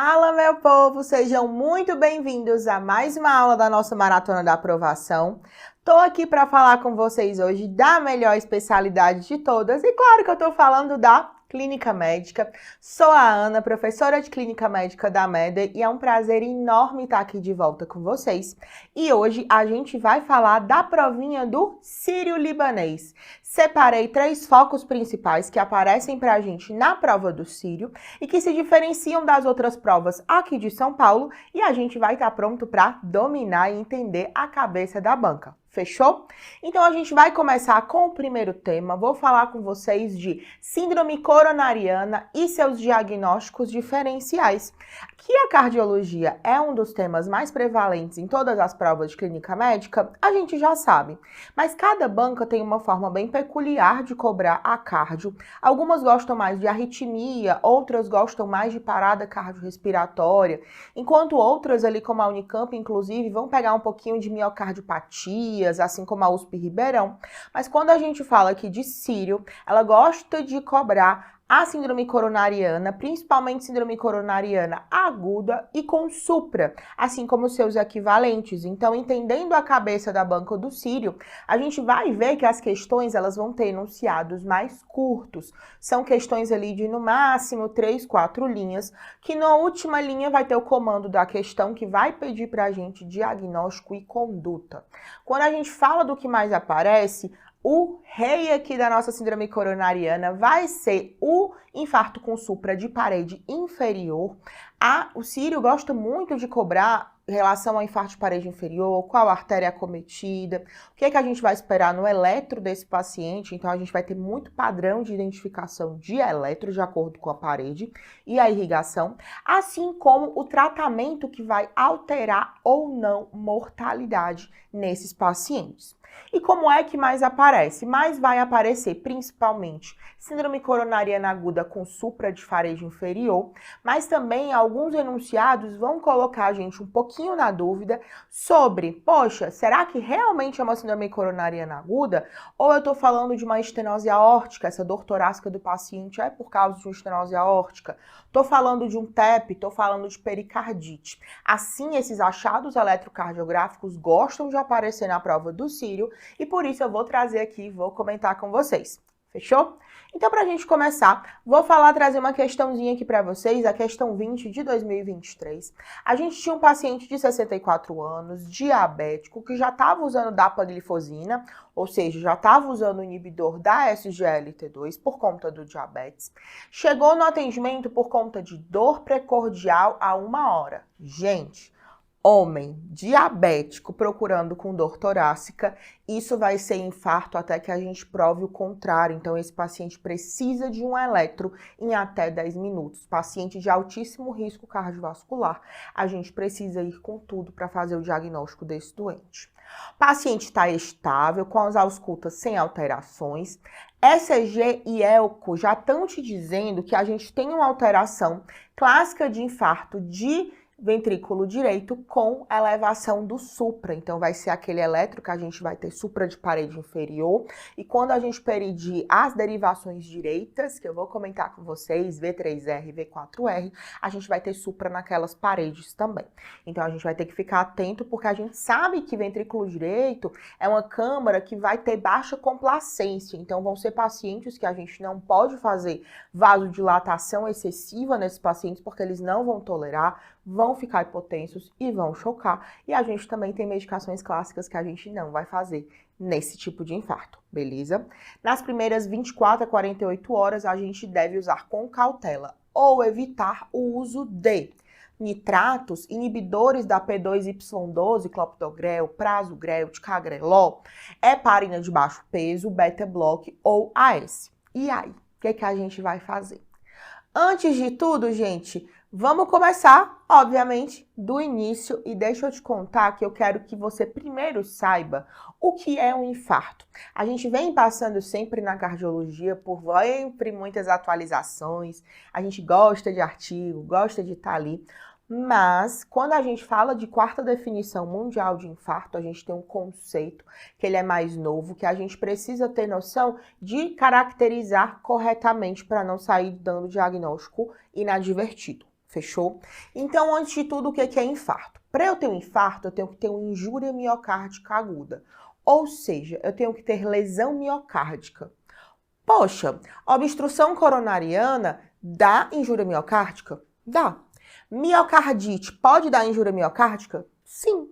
Fala, meu povo! Sejam muito bem-vindos a mais uma aula da nossa Maratona da Aprovação. Tô aqui para falar com vocês hoje da melhor especialidade de todas e claro que eu tô falando da Clínica Médica. Sou a Ana, professora de Clínica Médica da MEDER e é um prazer enorme estar aqui de volta com vocês. E hoje a gente vai falar da provinha do Sírio-Libanês. Separei 3 focos principais que aparecem pra gente na prova do Sírio e que se diferenciam das outras provas aqui de São Paulo e a gente vai estar pronto para dominar e entender a cabeça da banca. Fechou? Então a gente vai começar com o primeiro tema. Vou falar com vocês de síndrome coronariana e seus diagnósticos diferenciais. Que a cardiologia é um dos temas mais prevalentes em todas as provas de clínica médica, a gente já sabe. Mas cada banca tem uma forma bem peculiar de cobrar a cardio. Algumas gostam mais de arritmia, outras gostam mais de parada cardiorrespiratória, enquanto outras ali como a Unicamp, inclusive, vão pegar um pouquinho de miocardiopatia, assim como a USP Ribeirão. Mas quando a gente fala aqui de Sírio, ela gosta de cobrar a síndrome coronariana, principalmente síndrome coronariana aguda e com supra, assim como seus equivalentes. Então, entendendo a cabeça da banca do Sírio, a gente vai ver que as questões elas vão ter enunciados mais curtos. São questões ali de, no máximo, 3, 4 linhas, que na última linha vai ter o comando da questão que vai pedir para a gente diagnóstico e conduta. Quando a gente fala do que mais aparece, o rei aqui da nossa síndrome coronariana vai ser o infarto com supra de parede inferior. O Sírio gosta muito de cobrar em relação ao infarto de parede inferior, qual artéria é acometida, o que é que a gente vai esperar no eletro desse paciente. Então, a gente vai ter muito padrão de identificação de eletro de acordo com a parede e a irrigação, assim como o tratamento que vai alterar ou não mortalidade nesses pacientes. E como é que mais aparece? Mais vai aparecer principalmente síndrome coronariana aguda com supra de parede inferior, mas também alguns enunciados vão colocar a gente um pouquinho na dúvida sobre, poxa, será que realmente é uma síndrome coronariana aguda? Ou eu tô falando de uma estenose aórtica, essa dor torácica do paciente é por causa de uma estenose aórtica? Tô falando de um TEP, tô falando de pericardite. Assim, esses achados eletrocardiográficos gostam de aparecer na prova do Sírio e por isso eu vou trazer aqui e vou comentar com vocês. Fechou? Então, para a gente começar, vou trazer uma questãozinha aqui para vocês, a questão 20 de 2023. A gente tinha um paciente de 64 anos, diabético, que já estava usando dapaglifosina, ou seja, já estava usando o inibidor da SGLT2 por conta do diabetes. Chegou no atendimento por conta de dor precordial a 1 hora. Gente, homem diabético procurando com dor torácica, isso vai ser infarto até que a gente prove o contrário. Então, esse paciente precisa de um eletro em até 10 minutos. Paciente de altíssimo risco cardiovascular, a gente precisa ir com tudo para fazer o diagnóstico desse doente. Paciente está estável, com as auscultas sem alterações. ECG e ELCO já estão te dizendo que a gente tem uma alteração clássica de infarto de ventrículo direito com elevação do supra. Então, vai ser aquele eletro que a gente vai ter supra de parede inferior. E quando a gente pedir as derivações direitas, que eu vou comentar com vocês, V3R e V4R, a gente vai ter supra naquelas paredes também. Então, a gente vai ter que ficar atento, porque a gente sabe que ventrículo direito é uma câmara que vai ter baixa complacência. Então, vão ser pacientes que a gente não pode fazer vasodilatação excessiva nesses pacientes, porque eles não vão tolerar, vão ficar hipotensos e vão chocar. E a gente também tem medicações clássicas que a gente não vai fazer nesse tipo de infarto, beleza? Nas primeiras 24 a 48 horas, a gente deve usar com cautela ou evitar o uso de nitratos, inibidores da P2Y12, clopidogrel, prasugrel, ticagrelol, heparina de baixo peso, beta-block ou AS. E aí, o que a gente vai fazer? Antes de tudo, gente, vamos começar, obviamente, do início e deixa eu te contar que eu quero que você primeiro saiba o que é um infarto. A gente vem passando sempre na cardiologia por sempre muitas atualizações, a gente gosta de artigo, gosta de estar ali, mas quando a gente fala de 4ª definição mundial de infarto, a gente tem um conceito que ele é mais novo, que a gente precisa ter noção de caracterizar corretamente para não sair dando diagnóstico inadvertido. Fechou? Então, antes de tudo, o que é infarto? Para eu ter um infarto, eu tenho que ter uma injúria miocárdica aguda. Ou seja, eu tenho que ter lesão miocárdica. Poxa, obstrução coronariana dá injúria miocárdica? Dá. Miocardite pode dar injúria miocárdica? Sim.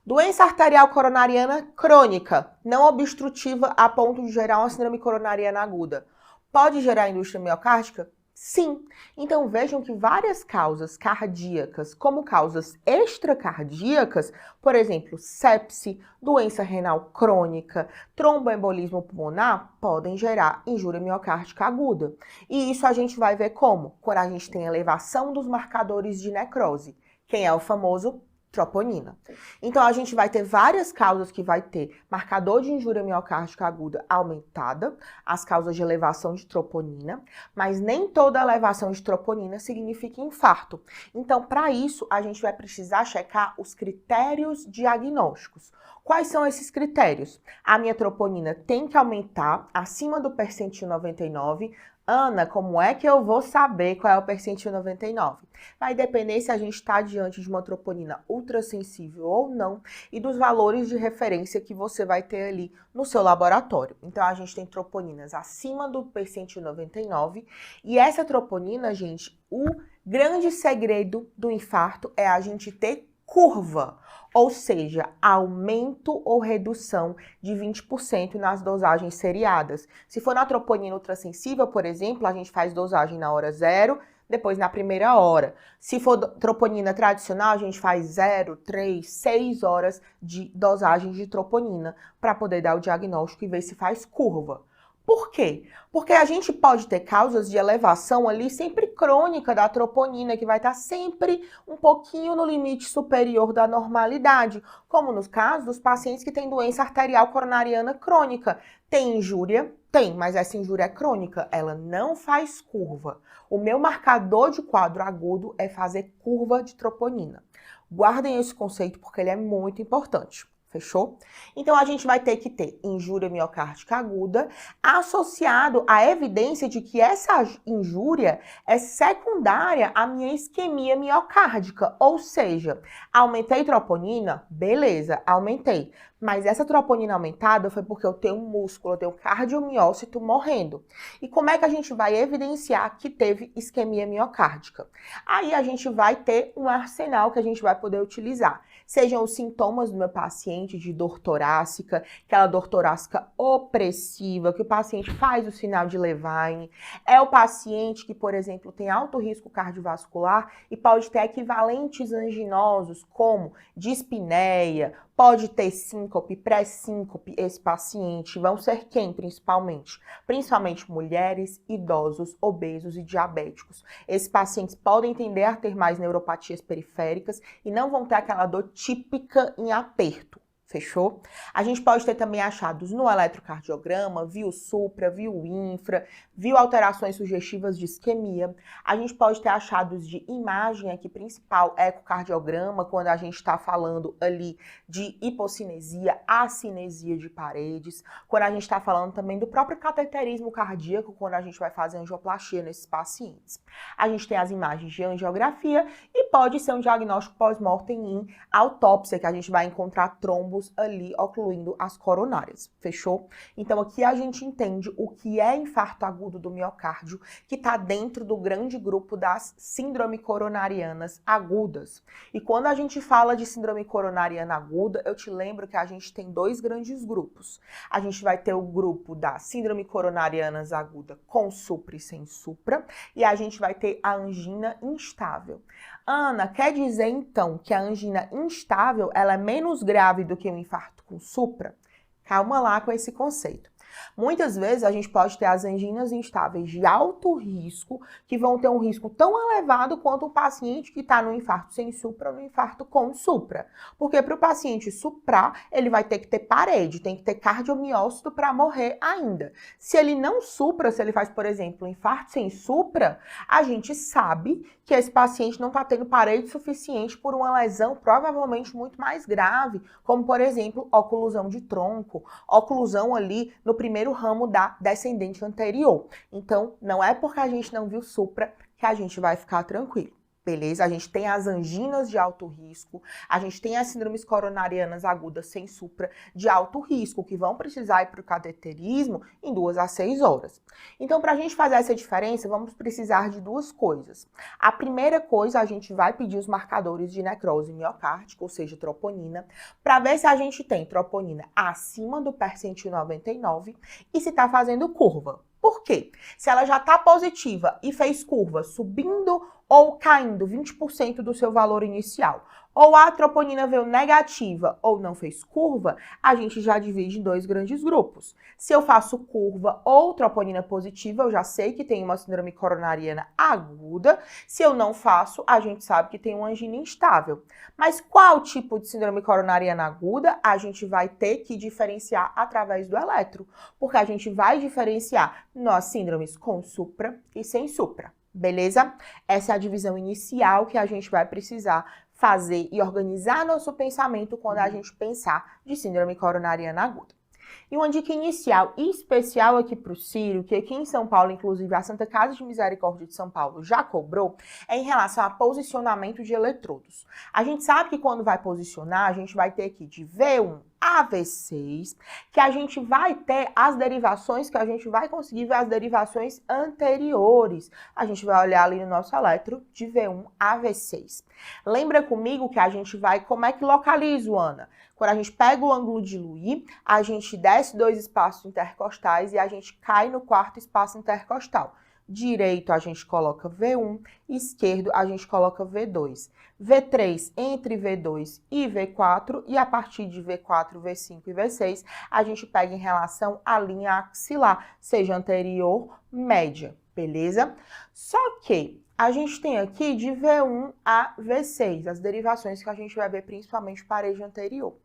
Doença arterial coronariana crônica, não obstrutiva a ponto de gerar uma síndrome coronariana aguda. Pode gerar indústria miocárdica? Sim. Então vejam que várias causas cardíacas, como causas extracardíacas, por exemplo, sepse, doença renal crônica, tromboembolismo pulmonar, podem gerar injúria miocárdica aguda. E isso a gente vai ver como? Quando a gente tem elevação dos marcadores de necrose. Quem é o famoso troponina. Então, a gente vai ter várias causas que vai ter marcador de injúria miocárdica aguda aumentada, as causas de elevação de troponina, mas nem toda elevação de troponina significa infarto. Então, para isso, a gente vai precisar checar os critérios diagnósticos. Quais são esses critérios? A minha troponina tem que aumentar acima do percentil 99. Ana, como é que eu vou saber qual é o percentil 99? Vai depender se a gente está diante de uma troponina ultrassensível ou não e dos valores de referência que você vai ter ali no seu laboratório. Então, a gente tem troponinas acima do percentil 99 e essa troponina, gente, o grande segredo do infarto é a gente ter curva, ou seja, aumento ou redução de 20% nas dosagens seriadas. Se for na troponina ultrassensível, por exemplo, a gente faz dosagem na hora 0, depois na primeira hora. Se for troponina tradicional, a gente faz 0, 3, 6 horas de dosagem de troponina para poder dar o diagnóstico e ver se faz curva. Por quê? Porque a gente pode ter causas de elevação ali sempre crônica da troponina, que vai estar sempre um pouquinho no limite superior da normalidade, como nos casos dos pacientes que têm doença arterial coronariana crônica. Tem injúria? Tem, mas essa injúria é crônica, ela não faz curva. O meu marcador de quadro agudo é fazer curva de troponina. Guardem esse conceito porque ele é muito importante. Fechou? Então, a gente vai ter que ter injúria miocárdica aguda associado à evidência de que essa injúria é secundária à minha isquemia miocárdica. Ou seja, aumentei troponina? Beleza, aumentei. Mas essa troponina aumentada foi porque eu tenho um músculo, eu tenho um cardiomiócito morrendo. E como é que a gente vai evidenciar que teve isquemia miocárdica? Aí a gente vai ter um arsenal que a gente vai poder utilizar. Sejam os sintomas do meu paciente de dor torácica, aquela dor torácica opressiva, que o paciente faz o sinal de Levine. É o paciente que, por exemplo, tem alto risco cardiovascular e pode ter equivalentes anginosos, como dispneia, pode ter síncope, pré-síncope, esse paciente. Vão ser quem, principalmente? Principalmente mulheres, idosos, obesos e diabéticos. Esses pacientes podem tender a ter mais neuropatias periféricas e não vão ter aquela dor típica em aperto. Fechou? A gente pode ter também achados no eletrocardiograma, viu supra, viu infra, viu alterações sugestivas de isquemia. A gente pode ter achados de imagem aqui principal, ecocardiograma, quando a gente está falando ali de hipocinesia, acinesia de paredes. Quando a gente está falando também do próprio cateterismo cardíaco, quando a gente vai fazer angioplastia nesses pacientes. A gente tem as imagens de angiografia e pode ser um diagnóstico pós-mortem em autópsia, que a gente vai encontrar trombos ali ocluindo as coronárias, fechou? Então aqui a gente entende o que é infarto agudo do miocárdio, que está dentro do grande grupo das síndrome coronarianas agudas. E quando a gente fala de síndrome coronariana aguda, eu te lembro que a gente tem dois grandes grupos. A gente vai ter o grupo da síndrome coronarianas aguda com supra e sem supra, e a gente vai ter a angina instável. Ana, quer dizer então que a angina instável ela é menos grave do que o infarto com supra? Calma lá com esse conceito. Muitas vezes a gente pode ter as anginas instáveis de alto risco, que vão ter um risco tão elevado quanto o paciente que está no infarto sem supra ou no infarto com supra. Porque para o paciente suprar, ele vai ter que ter parede, tem que ter cardiomiócito para morrer ainda. Se ele não supra, se ele faz, por exemplo, um infarto sem supra, a gente sabe que esse paciente não está tendo parede suficiente por uma lesão provavelmente muito mais grave, como, por exemplo, oclusão de tronco, oclusão ali no primeiro ramo da descendente anterior. Então, não é porque a gente não viu supra que a gente vai ficar tranquilo. Beleza? A gente tem as anginas de alto risco, a gente tem as síndromes coronarianas agudas sem supra de alto risco, que vão precisar ir para o cateterismo em 2 a 6 horas. Então, para a gente fazer essa diferença, vamos precisar de 2 coisas. A primeira coisa, a gente vai pedir os marcadores de necrose miocárdica, ou seja, troponina, para ver se a gente tem troponina acima do percentil 99 e se está fazendo curva. Por quê? Se ela já está positiva e fez curva subindo ou caindo 20% do seu valor inicial, ou a troponina veio negativa ou não fez curva, a gente já divide em 2 grandes grupos. Se eu faço curva ou troponina positiva, eu já sei que tem uma síndrome coronariana aguda. Se eu não faço, a gente sabe que tem uma angina instável. Mas qual tipo de síndrome coronariana aguda? A gente vai ter que diferenciar através do eletro, porque a gente vai diferenciar nas síndromes com supra e sem supra. Beleza? Essa é a divisão inicial que a gente vai precisar fazer e organizar nosso pensamento quando a gente pensar de síndrome coronariana aguda. E uma dica inicial e especial aqui para o Círio, que aqui em São Paulo, inclusive a Santa Casa de Misericórdia de São Paulo já cobrou, é em relação a posicionamento de eletrodos. A gente sabe que quando vai posicionar, a gente vai ter aqui de V1 a V6, que a gente vai ter as derivações, que a gente vai conseguir ver as derivações anteriores. A gente vai olhar ali no nosso eletro de V1 a V6. Lembra comigo que a gente vai, como é que localizo, Ana? Quando a gente pega o ângulo de Louis, a gente desce 2 espaços intercostais e a gente cai no 4º espaço intercostal. Direito a gente coloca V1, esquerdo a gente coloca V2. V3 entre V2 e V4 e a partir de V4, V5 e V6 a gente pega em relação à linha axilar, seja anterior, média, beleza? Só que a gente tem aqui de V1 a V6, as derivações que a gente vai ver principalmente parede anterior.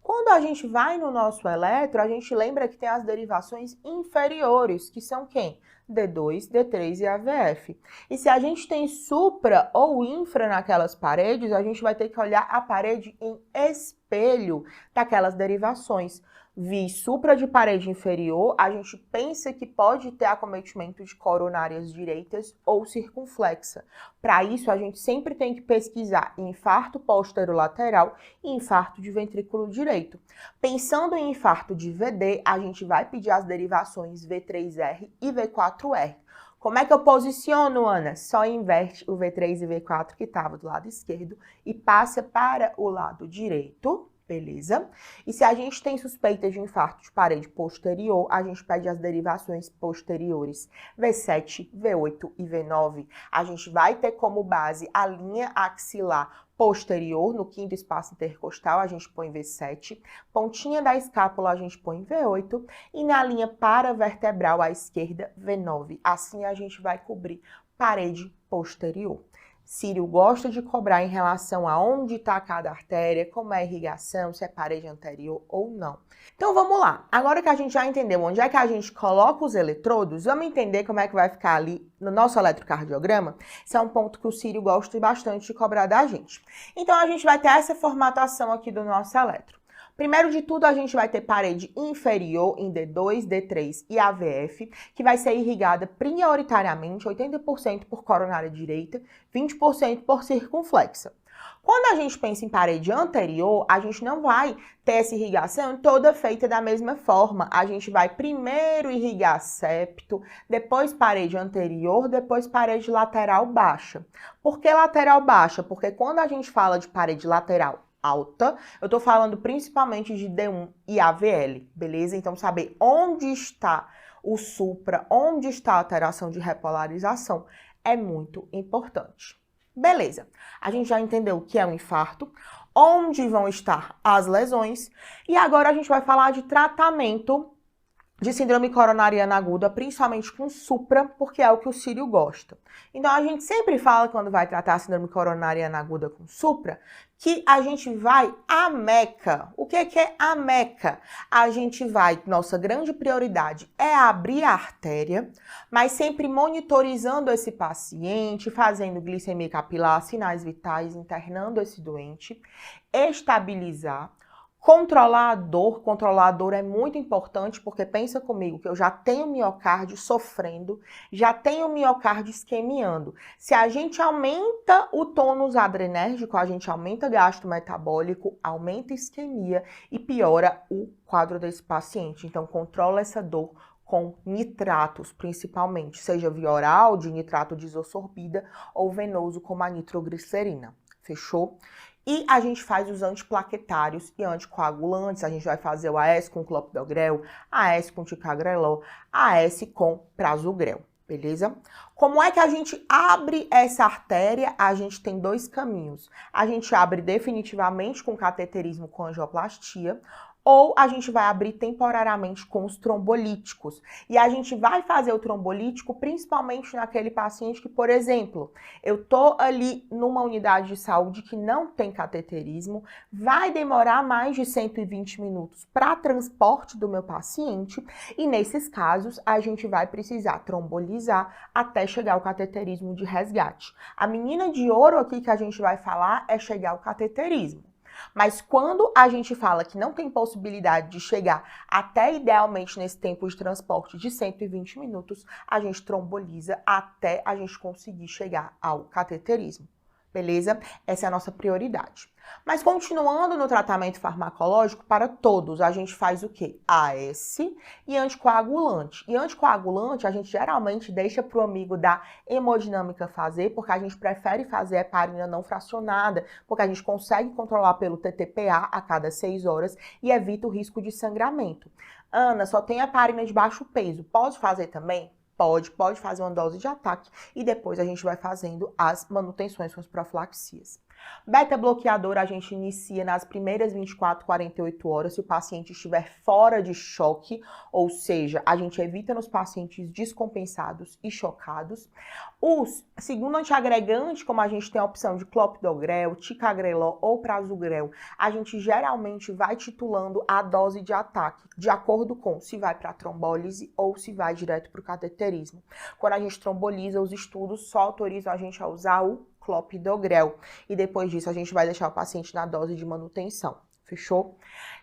Quando a gente vai no nosso eletro, a gente lembra que tem as derivações inferiores, que são quem? D2, D3 e AVF. E se a gente tem supra ou infra naquelas paredes, a gente vai ter que olhar a parede em espelho daquelas derivações. Vi supra de parede inferior, a gente pensa que pode ter acometimento de coronárias direitas ou circunflexa. Para isso, a gente sempre tem que pesquisar infarto posterolateral e infarto de ventrículo direito. Pensando em infarto de VD, a gente vai pedir as derivações V3R e V4R. Como é que eu posiciono, Ana? Só inverte o V3 e V4 que estava do lado esquerdo e passa para o lado direito. Beleza? E se a gente tem suspeita de infarto de parede posterior, a gente pede as derivações posteriores V7, V8 e V9. A gente vai ter como base a linha axilar posterior, no 5º espaço intercostal, a gente põe V7. Pontinha da escápula, a gente põe V8. E na linha paravertebral à esquerda, V9. Assim a gente vai cobrir parede posterior. Círio gosta de cobrar em relação a onde está cada artéria, como é a irrigação, se é parede anterior ou não. Então vamos lá. Agora que a gente já entendeu onde é que a gente coloca os eletrodos, vamos entender como é que vai ficar ali no nosso eletrocardiograma. Esse é um ponto que o Círio gosta bastante de cobrar da gente. Então a gente vai ter essa formatação aqui do nosso eletro. Primeiro de tudo, a gente vai ter parede inferior em D2, D3 e AVF, que vai ser irrigada prioritariamente 80% por coronária direita, 20% por circunflexa. Quando a gente pensa em parede anterior, a gente não vai ter essa irrigação toda feita da mesma forma. A gente vai primeiro irrigar septo, depois parede anterior, depois parede lateral baixa. Por que lateral baixa? Porque quando a gente fala de parede lateral alta, eu tô falando principalmente de D1 e AVL, beleza? Então, saber onde está o supra, onde está a alteração de repolarização é muito importante. Beleza, a gente já entendeu o que é um infarto, onde vão estar as lesões, e agora a gente vai falar de tratamento de síndrome coronariana aguda, principalmente com supra, porque é o que o Círio gosta. Então, a gente sempre fala, quando vai tratar a síndrome coronariana aguda com supra, que a gente vai à Meca. O que é a Meca? A gente vai, nossa grande prioridade é abrir a artéria, mas sempre monitorizando esse paciente, fazendo glicemia capilar, sinais vitais, internando esse doente, estabilizar, Controlar a dor é muito importante, porque pensa comigo que eu já tenho miocárdio sofrendo, já tenho miocárdio isquemiando. Se a gente aumenta o tônus adrenérgico, a gente aumenta gasto metabólico, aumenta a isquemia e piora o quadro desse paciente. Então, controla essa dor com nitratos, principalmente, seja via oral, de nitrato de isosorbida, ou venoso, como a nitroglicerina. Fechou? E a gente faz os antiplaquetários e anticoagulantes. A gente vai fazer o AS com clopidogrel, AS com ticagrelor, AS com prasugrel, beleza? Como é que a gente abre essa artéria? A gente tem dois caminhos. A gente abre definitivamente com cateterismo com angioplastia, ou a gente vai abrir temporariamente com os trombolíticos. E a gente vai fazer o trombolítico principalmente naquele paciente que, por exemplo, eu tô ali numa unidade de saúde que não tem cateterismo, vai demorar mais de 120 minutos para transporte do meu paciente, e nesses casos a gente vai precisar trombolizar até chegar ao cateterismo de resgate. A menina de ouro aqui que a gente vai falar é chegar ao cateterismo. Mas quando a gente fala que não tem possibilidade de chegar até idealmente nesse tempo de transporte de 120 minutos, a gente tromboliza até a gente conseguir chegar ao cateterismo. Beleza? Essa é a nossa prioridade. Mas continuando no tratamento farmacológico, para todos, a gente faz o quê? AS e anticoagulante. E anticoagulante a gente geralmente deixa para o amigo da hemodinâmica fazer, porque a gente prefere fazer heparina não fracionada, porque a gente consegue controlar pelo TTPA a cada 6 horas e evita o risco de sangramento. Ana, só tem heparina de baixo peso, pode fazer também? Pode fazer uma dose de ataque e depois a gente vai fazendo as manutenções com as profilaxias. Beta-bloqueador a gente inicia nas primeiras 24, 48 horas se o paciente estiver fora de choque, ou seja, a gente evita nos pacientes descompensados e chocados. Os segundo antiagregante, como a gente tem a opção de clopidogrel, ticagrelor ou prasugrel, a gente geralmente vai titulando a dose de ataque, de acordo com se vai para trombólise ou se vai direto para o cateterismo. Quando a gente tromboliza, os estudos só autorizam a gente a usar o clopidogrel. E depois disso, a gente vai deixar o paciente na dose de manutenção. Fechou?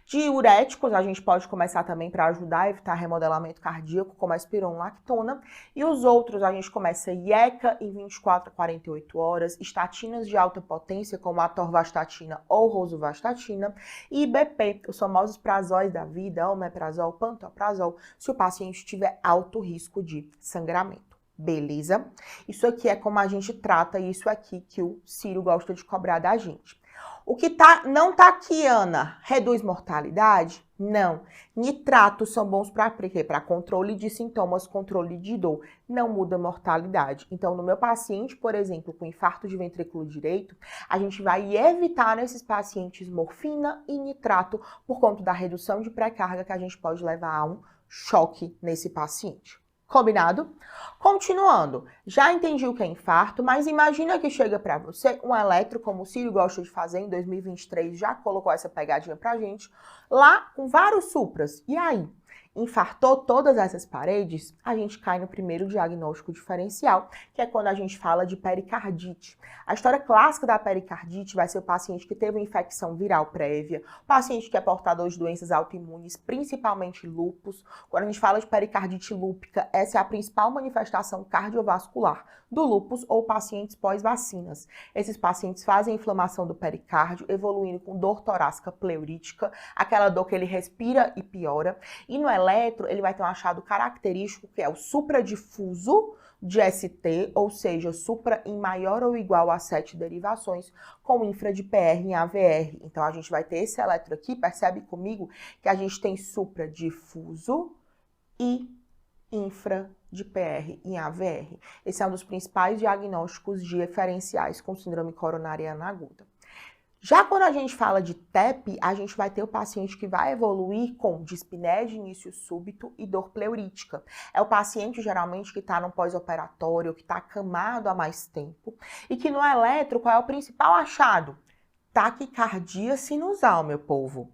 Diuréticos, a gente pode começar também para ajudar a evitar remodelamento cardíaco, como a espironolactona. E os outros, a gente começa IECA em 24 a 48 horas, estatinas de alta potência, como a atorvastatina ou rosuvastatina, e IBP, os famosos prazóis da vida, omeprazol, pantoprazol, se o paciente tiver alto risco de sangramento. Beleza? Isso aqui é como a gente trata isso aqui que o Círio gosta de cobrar da gente. O que não tá aqui, Ana, reduz mortalidade? Não. Nitratos são bons para quê? Para controle de sintomas, controle de dor. Não muda a mortalidade. Então, no meu paciente, por exemplo, com infarto de ventrículo direito, a gente vai evitar nesses pacientes morfina e nitrato por conta da redução de pré-carga que a gente pode levar a um choque nesse paciente. Combinado? Continuando, já entendi o que é infarto, mas imagina que chega para você um eletro, como o Círio gosta de fazer em 2023, já colocou essa pegadinha pra gente, lá com vários supras. E aí? Infartou todas essas paredes, a gente cai no primeiro diagnóstico diferencial, que é quando a gente fala de pericardite. A história clássica da pericardite vai ser o paciente que teve uma infecção viral prévia, o paciente que é portador de doenças autoimunes, principalmente lúpus. Quando a gente fala de pericardite lúpica, essa é a principal manifestação cardiovascular do lúpus ou pacientes pós-vacinas. Esses pacientes fazem inflamação do pericárdio, evoluindo com dor torácica pleurítica, aquela dor que ele respira e piora. E no eletro, ele vai ter um achado característico que é o supradifuso de ST, ou seja, supra em maior ou igual a 7 derivações, com infra de PR em AVR. Então, a gente vai ter esse eletro aqui, percebe comigo que a gente tem supradifuso e infra de PR em AVR. Esse é um dos principais diagnósticos diferenciais com síndrome coronariana aguda. Já quando a gente fala de TEP, a gente vai ter o paciente que vai evoluir com dispneia de início súbito e dor pleurítica. É o paciente, geralmente, que está no pós-operatório, que está acamado há mais tempo, e que no eletro, qual é o principal achado? Taquicardia sinusal, meu povo.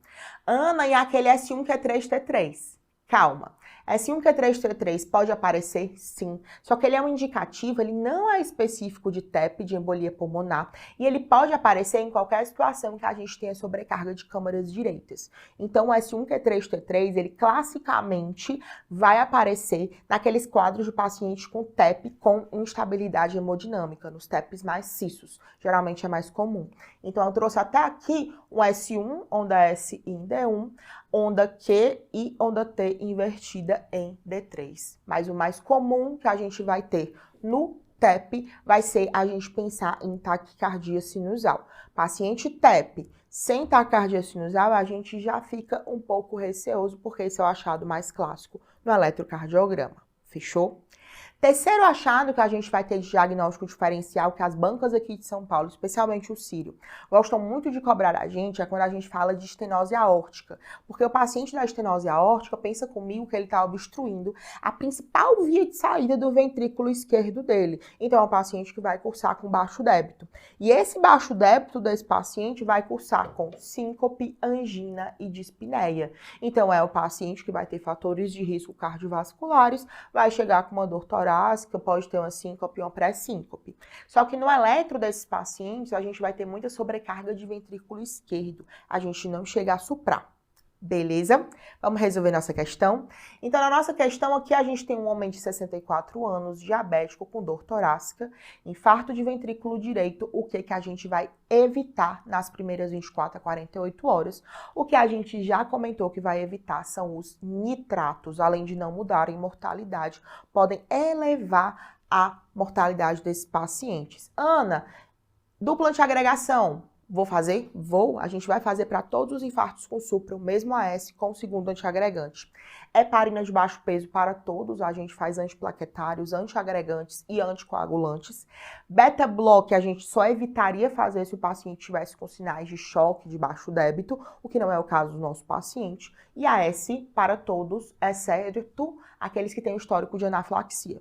Ana, e aquele S1 que é 3T3. Calma. S1Q3T3 pode aparecer? Sim, só que ele é um indicativo, ele não é específico de TEP, de embolia pulmonar, e ele pode aparecer em qualquer situação que a gente tenha sobrecarga de câmaras direitas. Então, o S1Q3T3, ele classicamente vai aparecer naqueles quadros de pacientes com TEP com instabilidade hemodinâmica, nos TEPs mais cissos, geralmente é mais comum. Então, eu trouxe até aqui um S1, onda S em D1, onda Q e onda T invertida em D3. Mas o mais comum que a gente vai ter no TEP vai ser a gente pensar em taquicardia sinusal. Paciente TEP sem taquicardia sinusal, a gente já fica um pouco receoso, porque esse é o achado mais clássico no eletrocardiograma. Fechou? Terceiro achado que a gente vai ter de diagnóstico diferencial, que as bancas aqui de São Paulo, especialmente o Sírio, gostam muito de cobrar a gente, é quando a gente fala de estenose aórtica. Porque o paciente da estenose aórtica pensa comigo que ele está obstruindo a principal via de saída do ventrículo esquerdo dele. Então, é um paciente que vai cursar com baixo débito. E esse baixo débito desse paciente vai cursar com síncope, angina e dispneia. Então, é o paciente que vai ter fatores de risco cardiovasculares, vai chegar com uma dor torácica, pode ter uma síncope ou uma pré-síncope. Só que no eletro desses pacientes, a gente vai ter muita sobrecarga de ventrículo esquerdo. A gente não chega a suprar. Beleza? Vamos resolver nossa questão? Então, na nossa questão aqui, a gente tem um homem de 64 anos, diabético, com dor torácica, infarto de ventrículo direito. O que a gente vai evitar nas primeiras 24 a 48 horas? O que a gente já comentou que vai evitar são os nitratos, além de não mudarem mortalidade, podem elevar a mortalidade desses pacientes. Ana, dupla antiagregação. Vou fazer? Vou. A gente vai fazer para todos os infartos com supra, o mesmo AS com o segundo antiagregante. Heparina de baixo peso para todos, a gente faz antiplaquetários, antiagregantes e anticoagulantes. Beta-block a gente só evitaria fazer se o paciente tivesse com sinais de choque de baixo débito, o que não é o caso do nosso paciente. E AS para todos, exceto aqueles que têm histórico de anafilaxia.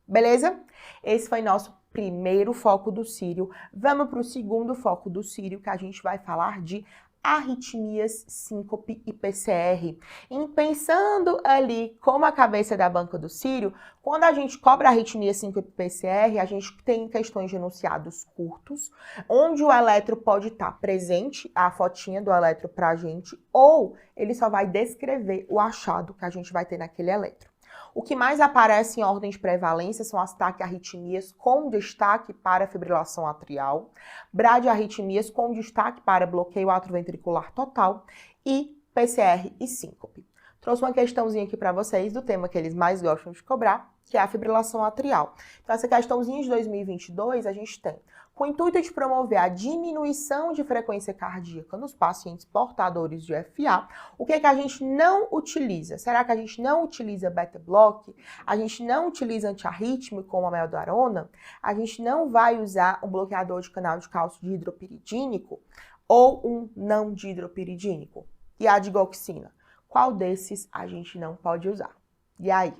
Beleza? Esse foi nosso primeiro foco do Sírio. Vamos para o segundo foco do Sírio, que a gente vai falar de arritmias, síncope e PCR. E pensando ali como a cabeça da banca do Sírio, quando a gente cobra arritmia, síncope e PCR, a gente tem questões de enunciados curtos, onde o eletro pode estar presente, a fotinha do eletro para a gente, ou ele só vai descrever o achado que a gente vai ter naquele eletro. O que mais aparece em ordem de prevalência são as taquiarritmias com destaque para fibrilação atrial, bradiarritmias com destaque para bloqueio atrioventricular total e PCR e síncope. Trouxe uma questãozinha aqui para vocês do tema que eles mais gostam de cobrar, que é a fibrilação atrial. Então, essa questãozinha de 2022 a gente tem com o intuito de promover a diminuição de frequência cardíaca nos pacientes portadores de FA, o que a gente não utiliza? Será que a gente não utiliza beta-block? A gente não utiliza antiarrítmico como a meldarona? A gente não vai usar um bloqueador de canal de cálcio dihidropiridínico ou um não dihidropiridínico? E a digoxina? Qual desses a gente não pode usar? E aí?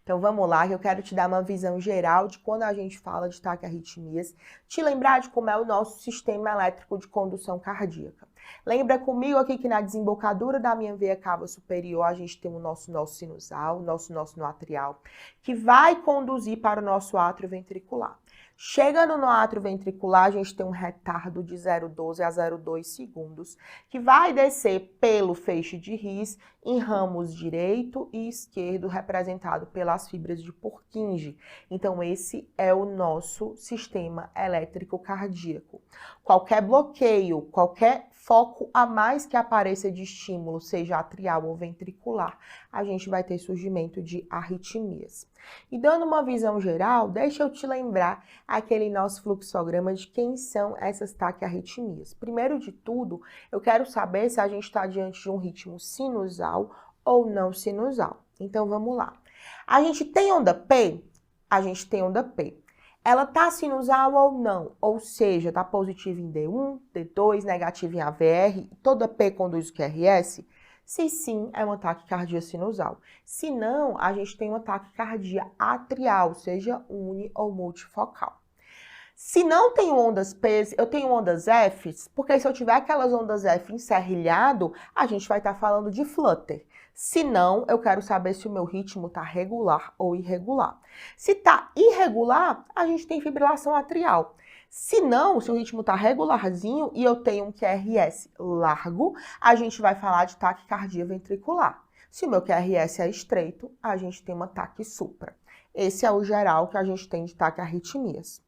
Então vamos lá, que eu quero te dar uma visão geral de quando a gente fala de taquiarritmias, te lembrar de como é o nosso sistema elétrico de condução cardíaca. Lembra comigo aqui que na desembocadura da minha veia cava superior a gente tem o nosso nó sinusal, nosso nó atrial, que vai conduzir para o nosso átrio ventricular. Chegando no átrio ventricular, a gente tem um retardo de 0,12 a 0,2 segundos, que vai descer pelo feixe de His em ramos direito e esquerdo, representado pelas fibras de Purkinje. Então, esse é o nosso sistema elétrico cardíaco. Qualquer bloqueio, qualquer foco a mais que apareça de estímulo, seja atrial ou ventricular, a gente vai ter surgimento de arritmias. E dando uma visão geral, deixa eu te lembrar aquele nosso fluxograma de quem são essas taquiarritmias. Primeiro de tudo, eu quero saber se a gente está diante de um ritmo sinusal ou não sinusal. Então, vamos lá. A gente tem onda P? A gente tem onda P. Ela está sinusal ou não? Ou seja, está positiva em D1, D2, negativa em AVR, toda P conduz o QRS? Se sim, é uma taquicardia sinusal. Se não, a gente tem uma taquicardia atrial, seja uni ou multifocal. Se não tenho ondas P, eu tenho ondas F, porque se eu tiver aquelas ondas F enserrilhado, a gente vai estar falando de flutter. Se não, eu quero saber se o meu ritmo está regular ou irregular. Se está irregular, a gente tem fibrilação atrial. Se não, se o ritmo está regularzinho e eu tenho um QRS largo, a gente vai falar de taquicardia ventricular. Se o meu QRS é estreito, a gente tem uma taquissupra. Esse é o geral que a gente tem de taquiarritmias.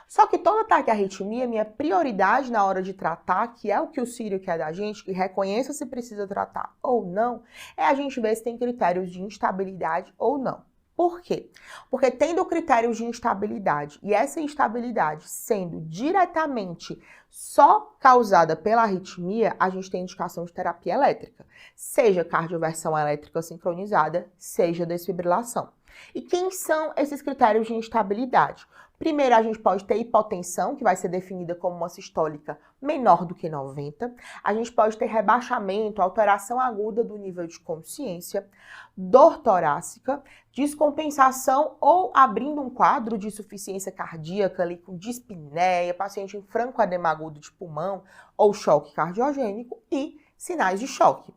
Só que toda taquiarritmia, minha prioridade na hora de tratar, que é o que o Sírio quer da gente, que reconheça se precisa tratar ou não, é a gente ver se tem critérios de instabilidade ou não. Por quê? Porque tendo critérios de instabilidade e essa instabilidade sendo diretamente só causada pela arritmia, a gente tem indicação de terapia elétrica, seja cardioversão elétrica sincronizada, seja desfibrilação. E quem são esses critérios de instabilidade? Primeiro, a gente pode ter hipotensão, que vai ser definida como uma sistólica menor do que 90. A gente pode ter rebaixamento, alteração aguda do nível de consciência, dor torácica, descompensação ou abrindo um quadro de insuficiência cardíaca ali com dispneia, paciente em franco edema agudo de pulmão ou choque cardiogênico e sinais de choque.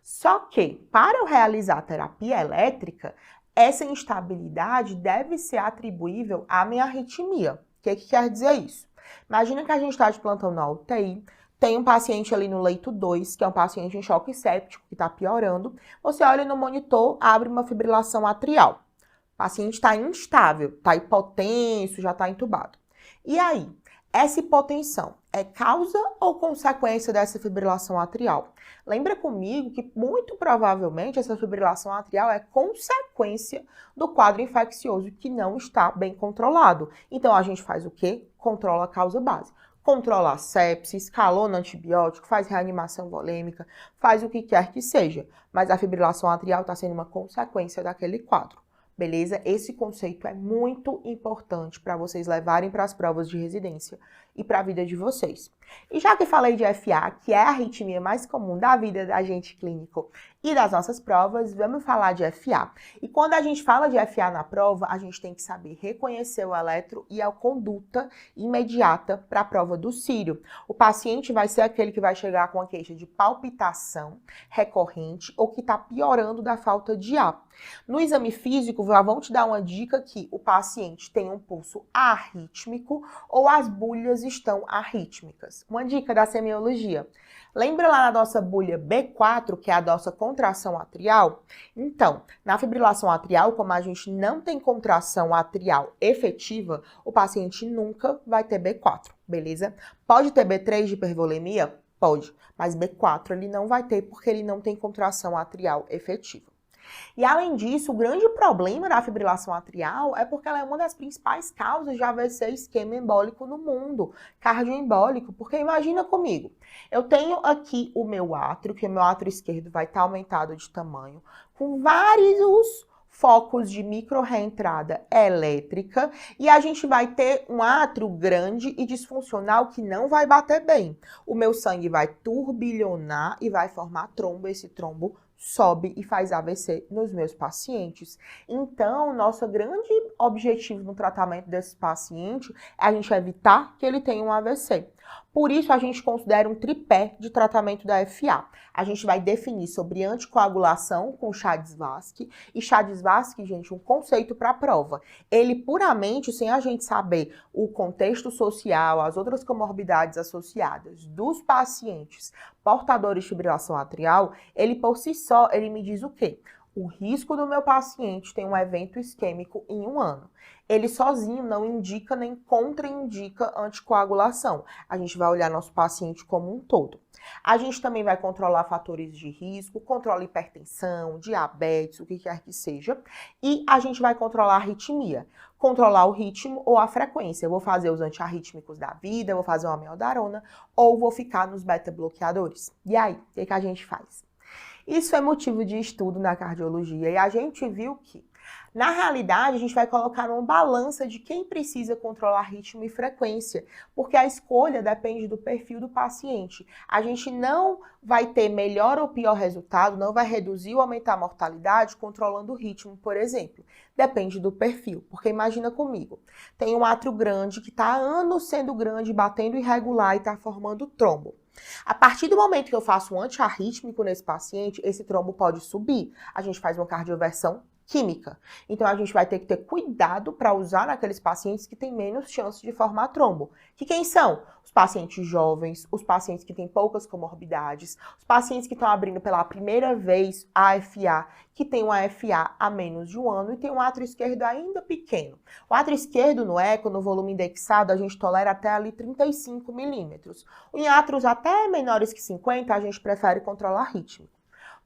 Só que, para eu realizar a terapia elétrica, essa instabilidade deve ser atribuível à minha arritmia. O que quer dizer isso? Imagina que a gente está de plantão na UTI, tem um paciente ali no leito 2, que é um paciente em choque séptico, que está piorando. Você olha no monitor, abre uma fibrilação atrial. O paciente está instável, está hipotenso, já está entubado. E aí, essa hipotensão é causa ou consequência dessa fibrilação atrial? Lembra comigo que muito provavelmente essa fibrilação atrial é consequência do quadro infeccioso que não está bem controlado. Então a gente faz o quê? Controla a causa base. Controla a sepse, escalona antibiótico, faz reanimação volêmica, faz o que quer que seja. Mas a fibrilação atrial está sendo uma consequência daquele quadro. Beleza? Esse conceito é muito importante para vocês levarem para as provas de residência e para a vida de vocês. E já que falei de FA, que é a arritmia mais comum da vida da gente clínico e das nossas provas, vamos falar de FA. E quando a gente fala de FA na prova, a gente tem que saber reconhecer o eletro e a conduta imediata para a prova do Sírio. O paciente vai ser aquele que vai chegar com a queixa de palpitação recorrente ou que está piorando da falta de ar. No exame físico, já vão te dar uma dica que o paciente tem um pulso arrítmico ou as bulhas estão arrítmicas. Uma dica da semiologia. Lembra lá na nossa bulha B4, que é a nossa contração atrial? Então, na fibrilação atrial, como a gente não tem contração atrial efetiva, o paciente nunca vai ter B4, beleza? Pode ter B3 de hipervolemia? Pode, mas B4 ele não vai ter porque ele não tem contração atrial efetiva. E além disso, o grande problema da fibrilação atrial é porque ela é uma das principais causas de AVC isquêmico embólico no mundo, cardioembólico, porque imagina comigo, eu tenho aqui o meu átrio, que o meu átrio esquerdo vai estar aumentado de tamanho, com vários focos de micro-reentrada elétrica, e a gente vai ter um átrio grande e disfuncional que não vai bater bem. O meu sangue vai turbilhonar e vai formar trombo, esse trombo sobe e faz AVC nos meus pacientes. Então, nosso grande objetivo no tratamento desse paciente é a gente evitar que ele tenha um AVC. Por isso, a gente considera um tripé de tratamento da FA. A gente vai definir sobre anticoagulação com Chades-Vasque. E Chades-Vasque, gente, um conceito para a prova. Ele puramente, sem a gente saber o contexto social, as outras comorbidades associadas dos pacientes portadores de fibrilação atrial, ele por si só, ele me diz o quê? O risco do meu paciente ter um evento isquêmico em 1 ano. Ele sozinho não indica nem contraindica anticoagulação. A gente vai olhar nosso paciente como um todo. A gente também vai controlar fatores de risco, controla hipertensão, diabetes, o que quer que seja. E a gente vai controlar a arritmia, controlar o ritmo ou a frequência. Eu vou fazer os antiarrítmicos da vida, vou fazer uma amiodarona ou vou ficar nos beta-bloqueadores. E aí, o que a gente faz? Isso é motivo de estudo na cardiologia e a gente viu que Na realidade, a gente vai colocar uma balança de quem precisa controlar ritmo e frequência, porque a escolha depende do perfil do paciente. A gente não vai ter melhor ou pior resultado, não vai reduzir ou aumentar a mortalidade controlando o ritmo, por exemplo. Depende do perfil, porque imagina comigo, tem um átrio grande que está há anos sendo grande, batendo irregular e está formando trombo. A partir do momento que eu faço um antiarrítmico nesse paciente, esse trombo pode subir. A gente faz uma cardioversão química. Então, a gente vai ter que ter cuidado para usar naqueles pacientes que têm menos chance de formar trombo. Que quem são? Os pacientes jovens, os pacientes que têm poucas comorbidades, os pacientes que estão abrindo pela primeira vez a AFA, que tem um AFA há menos de um ano e tem um átrio esquerdo ainda pequeno. O átrio esquerdo no eco, no volume indexado, a gente tolera até ali 35 milímetros. Em átrios até menores que 50, a gente prefere controlar ritmo.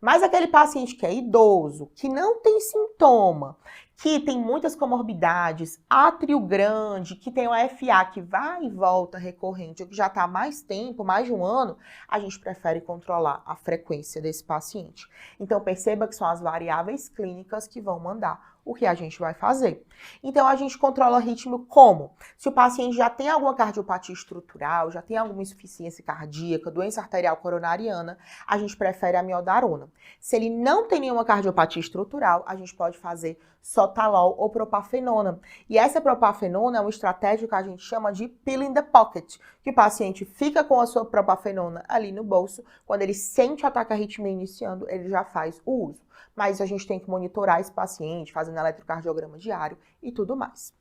Mas aquele paciente que é idoso, que não tem sintoma, que tem muitas comorbidades, átrio grande, que tem uma FA que vai e volta recorrente, ou que já está há mais tempo, mais de um ano, a gente prefere controlar a frequência desse paciente. Então perceba que são as variáveis clínicas que vão mandar o que a gente vai fazer. Então a gente controla o ritmo como? Se o paciente já tem alguma cardiopatia estrutural, já tem alguma insuficiência cardíaca, doença arterial coronariana, a gente prefere a amiodarona. Se ele não tem nenhuma cardiopatia estrutural, a gente pode fazer sotalol ou propafenona. E essa propafenona é uma estratégia que a gente chama de pill in the pocket, que o paciente fica com a sua propafenona ali no bolso, quando ele sente o ataque arritmia iniciando, ele já faz o uso. Mas a gente tem que monitorar esse paciente, fazendo eletrocardiograma diário e tudo mais.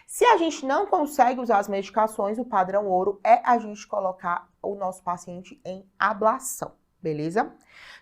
Se a gente não consegue usar as medicações, o padrão ouro é a gente colocar o nosso paciente em ablação. Beleza?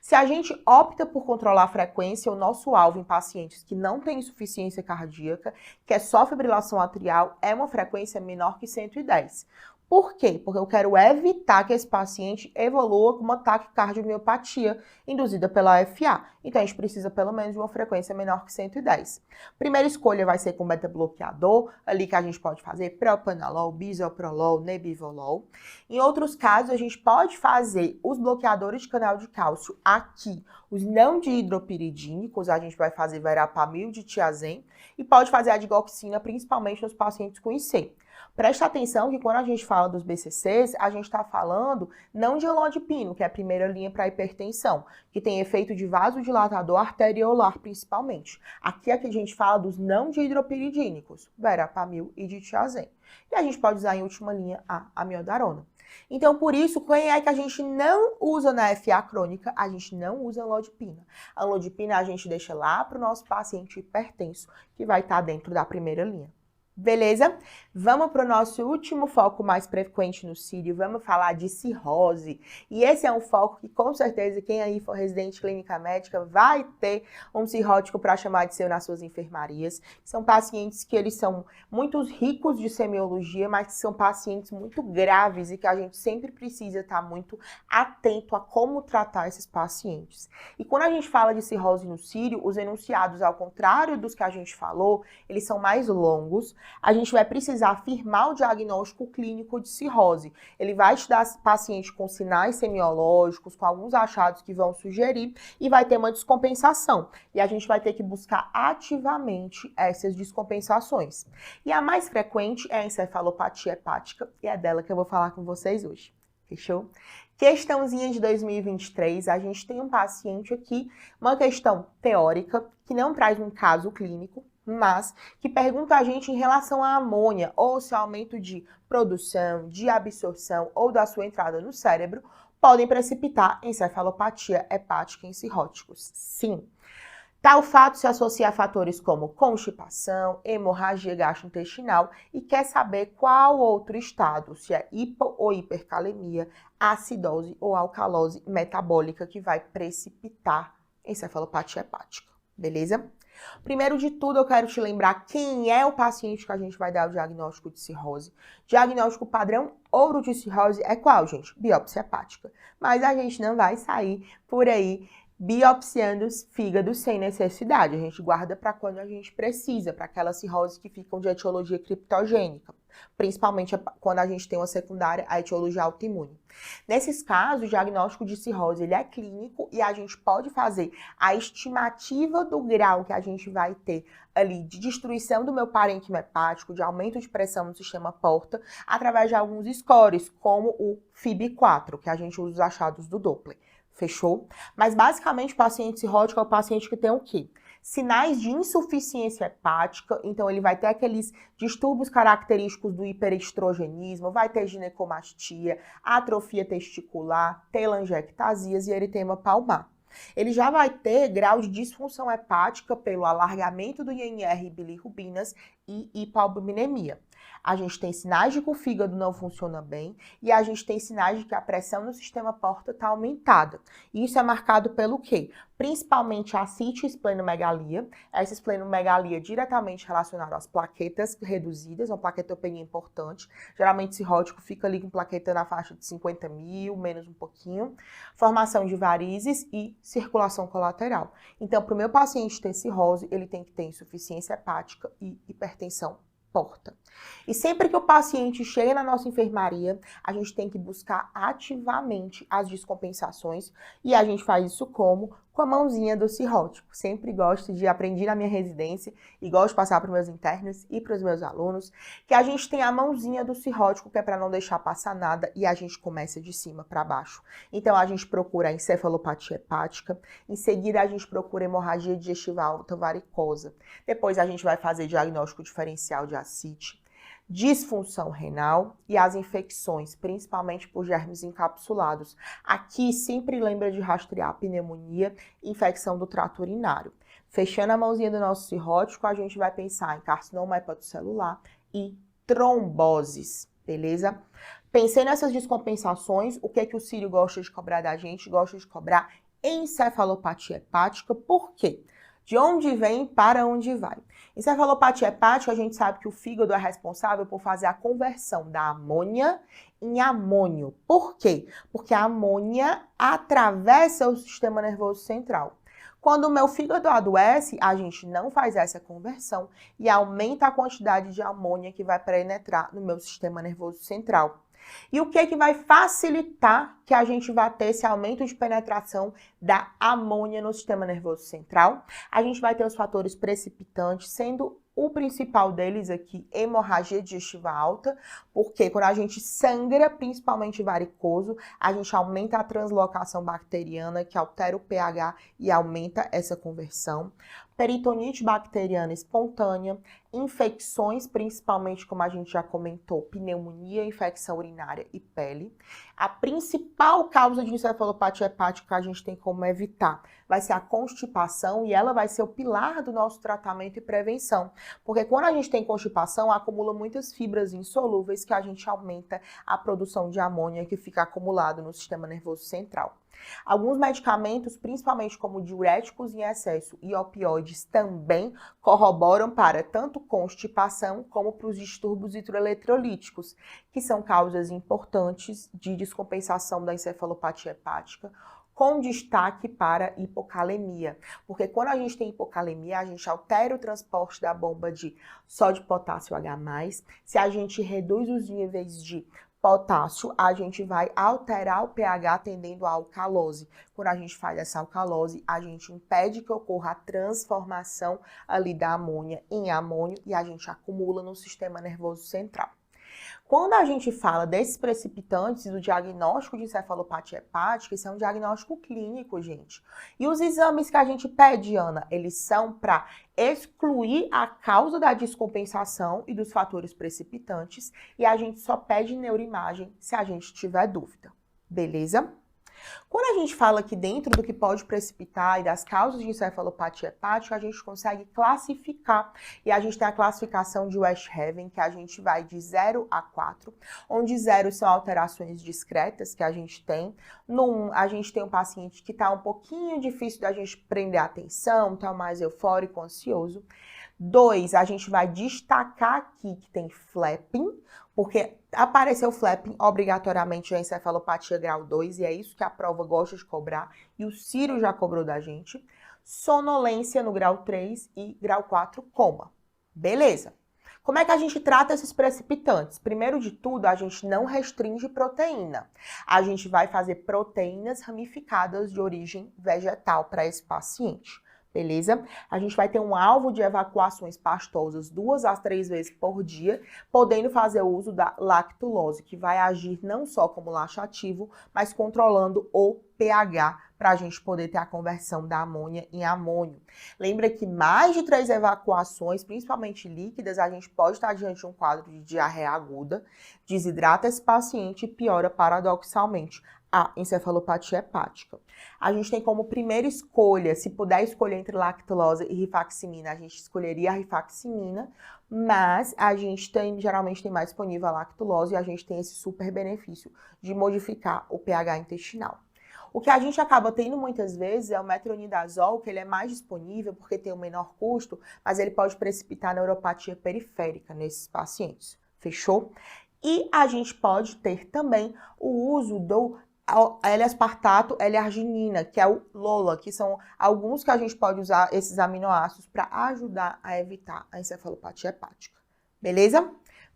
Se a gente opta por controlar a frequência, o nosso alvo em pacientes que não têm insuficiência cardíaca, que é só fibrilação atrial, é uma frequência menor que 110. Por quê? Porque eu quero evitar que esse paciente evolua com uma taquicardiomiopatía induzida pela FA. Então, a gente precisa pelo menos de uma frequência menor que 110. Primeira escolha vai ser com beta-bloqueador, ali que a gente pode fazer propanolol, bisoprolol, nebivolol. Em outros casos, a gente pode fazer os bloqueadores de canal de cálcio aqui, os não dihidropiridínicos, a gente vai fazer verapamil de tiazem, e pode fazer a digoxina, principalmente nos pacientes com IC. Presta atenção que quando a gente fala dos BCCs, a gente está falando não de amlodipino, que é a primeira linha para hipertensão, que tem efeito de vasodilatador arteriolar principalmente. Aqui é que a gente fala dos não dihidropiridínicos, verapamil e ditiazem. E a gente pode usar em última linha a amiodarona. Então, por isso, quem é que a gente não usa na FA crônica? A gente não usa amlodipina. A amlodipina a gente deixa lá para o nosso paciente hipertenso, que vai estar dentro da primeira linha. Beleza? Vamos para o nosso último foco mais frequente no Sírio, vamos falar de cirrose. E esse é um foco que com certeza quem aí for residente de clínica médica vai ter um cirrótico para chamar de seu nas suas enfermarias. São pacientes que eles são muito ricos de semiologia, mas que são pacientes muito graves e que a gente sempre precisa estar muito atento a como tratar esses pacientes. E quando a gente fala de cirrose no Sírio, os enunciados, ao contrário dos que a gente falou, eles são mais longos. A gente vai precisar afirmar o diagnóstico clínico de cirrose. Ele vai estudar paciente com sinais semiológicos, com alguns achados que vão sugerir e vai ter uma descompensação. E a gente vai ter que buscar ativamente essas descompensações. E a mais frequente é a encefalopatia hepática e é dela que eu vou falar com vocês hoje. Fechou? Questãozinha de 2023, a gente tem um paciente aqui, uma questão teórica, que não traz um caso clínico, mas que pergunta a gente em relação à amônia, ou se o aumento de produção, de absorção ou da sua entrada no cérebro podem precipitar encefalopatia hepática em cirróticos. Sim. Tal fato se associa a fatores como constipação, hemorragia gastrointestinal e quer saber qual outro estado, se é hipo ou hipercalemia, acidose ou alcalose metabólica que vai precipitar encefalopatia hepática. Beleza? Primeiro de tudo, eu quero te lembrar quem é o paciente que a gente vai dar o diagnóstico de cirrose. Diagnóstico padrão ouro de cirrose é qual, gente? Biópsia hepática. Mas a gente não vai sair por aí biopsiando os fígados sem necessidade. A gente guarda para quando a gente precisa, para aquelas cirroses que ficam de etiologia criptogênica. principalmente quando a gente tem uma secundária, a etiologia autoimune. Nesses casos, o diagnóstico de cirrose ele é clínico e a gente pode fazer a estimativa do grau que a gente vai ter ali de destruição do meu parênquima hepático, de aumento de pressão no sistema porta, através de alguns scores, como o FIB-4, que a gente usa os achados do Doppler. Fechou? Mas basicamente o paciente cirrótico é o paciente que tem o quê? Sinais de insuficiência hepática, então ele vai ter aqueles distúrbios característicos do hiperestrogenismo, vai ter ginecomastia, atrofia testicular, telangiectasias e eritema palmar. Ele já vai ter grau de disfunção hepática pelo alargamento do INR e bilirrubinas e hipoalbuminemia. A gente tem sinais de que o fígado não funciona bem e a gente tem sinais de que a pressão no sistema porta está aumentada. Isso é marcado pelo quê? Principalmente a ascite e esplenomegalia. Essa esplenomegalia é diretamente relacionada às plaquetas reduzidas, uma plaquetopenia importante. Geralmente cirrótico fica ali com plaqueta na faixa de 50 mil, menos um pouquinho. Formação de varizes e circulação colateral. Então, para o meu paciente ter cirrose, ele tem que ter insuficiência hepática e hipertensão porta. E sempre que o paciente chega na nossa enfermaria, a gente tem que buscar ativamente as descompensações e a gente faz isso como? Com a mãozinha do cirrótico. Sempre gosto de aprender na minha residência e gosto de passar para os meus internos e para os meus alunos que a gente tem a mãozinha do cirrótico, que é para não deixar passar nada e a gente começa de cima para baixo. Então a gente procura a encefalopatia hepática, em seguida a gente procura hemorragia digestiva alta varicosa. Depois a gente vai fazer diagnóstico diferencial de ascite, disfunção renal e as infecções, principalmente por germes encapsulados. Aqui sempre lembra de rastrear pneumonia e infecção do trato urinário. Fechando a mãozinha do nosso cirrótico, a gente vai pensar em carcinoma hepatocelular e tromboses, beleza? Pensei nessas descompensações, o que é que o Círio gosta de cobrar da gente? Gosta de cobrar encefalopatia hepática, por quê? De onde vem para onde vai. Encefalopatia hepática, a gente sabe que o fígado é responsável por fazer a conversão da amônia em amônio. Por quê? Porque a amônia atravessa o sistema nervoso central. Quando o meu fígado adoece, a gente não faz essa conversão e aumenta a quantidade de amônia que vai penetrar no meu sistema nervoso central. E o que é que vai facilitar que a gente vá ter esse aumento de penetração da amônia no sistema nervoso central? A gente vai ter os fatores precipitantes, sendo o principal deles aqui, hemorragia digestiva alta, porque quando a gente sangra, principalmente varicoso, a gente aumenta a translocação bacteriana, que altera o pH e aumenta essa conversão. Peritonite bacteriana espontânea, infecções, principalmente, como a gente já comentou, pneumonia, infecção urinária e pele. A principal causa de encefalopatia hepática que a gente tem como evitar vai ser a constipação e ela vai ser o pilar do nosso tratamento e prevenção. Porque quando a gente tem constipação, acumula muitas fibras insolúveis que a gente aumenta a produção de amônia que fica acumulado no sistema nervoso central. Alguns medicamentos, principalmente como diuréticos em excesso e opioides, também corroboram para tanto constipação como para os distúrbios hidroeletrolíticos, que são causas importantes de descompensação da encefalopatia hepática, com destaque para hipocalemia. Porque quando a gente tem hipocalemia, a gente altera o transporte da bomba de sódio, potássio, H+. Se a gente reduz os níveis de potássio, a gente vai alterar o pH tendendo à alcalose. Quando a gente faz essa alcalose, a gente impede que ocorra a transformação ali da amônia em amônio e a gente acumula no sistema nervoso central. Quando a gente fala desses precipitantes e do diagnóstico de encefalopatia hepática, isso é um diagnóstico clínico, gente. E os exames que a gente pede, Ana, eles são para excluir a causa da descompensação e dos fatores precipitantes e a gente só pede neuroimagem se a gente tiver dúvida, beleza? Quando a gente fala aqui dentro do que pode precipitar e das causas de encefalopatia hepática, a gente consegue classificar. E a gente tem a classificação de Westhaven, que a gente vai de 0 a 4, onde 0 são alterações discretas que a gente tem. No 1, a gente tem um paciente que está um pouquinho difícil da gente prender a atenção, está mais eufórico, ansioso. 2, a gente vai destacar aqui que tem flapping, porque apareceu flapping obrigatoriamente a encefalopatia grau 2, e é isso que a prova gosta de cobrar, e o Círio já cobrou da gente. Sonolência no grau 3 e grau 4, coma. Beleza. Como é que a gente trata esses precipitantes? Primeiro de tudo, a gente não restringe proteína. A gente vai fazer proteínas ramificadas de origem vegetal para esse paciente. Beleza? A gente vai ter um alvo de evacuações pastosas 2 a 3 vezes por dia, podendo fazer uso da lactulose, que vai agir não só como laxativo, mas controlando o pH para a gente poder ter a conversão da amônia em amônio. Lembra que mais de 3 evacuações, principalmente líquidas, a gente pode estar diante de um quadro de diarreia aguda, desidrata esse paciente e piora paradoxalmente a encefalopatia hepática. A gente tem como primeira escolha, se puder escolher entre lactulose e rifaximina, a gente escolheria a rifaximina, mas a gente geralmente tem mais disponível a lactulose e a gente tem esse super benefício de modificar o pH intestinal. O que a gente acaba tendo muitas vezes é o metronidazol, que ele é mais disponível porque tem um menor custo, mas ele pode precipitar neuropatia periférica nesses pacientes. Fechou? E a gente pode ter também o uso do L-aspartato, L-arginina, que é o LOLA, que são alguns que a gente pode usar esses aminoácidos para ajudar a evitar a encefalopatia hepática. Beleza?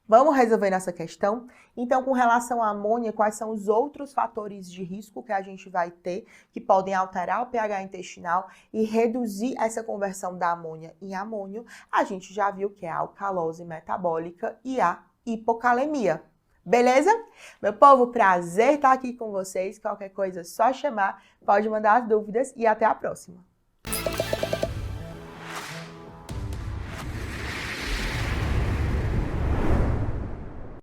Vamos resolver essa questão? Então, com relação à amônia, quais são os outros fatores de risco que a gente vai ter que podem alterar o pH intestinal e reduzir essa conversão da amônia em amônio? A gente já viu que é a alcalose metabólica e a hipocalemia. Beleza? Meu povo, prazer estar aqui com vocês. Qualquer coisa é só chamar, pode mandar as dúvidas e até a próxima.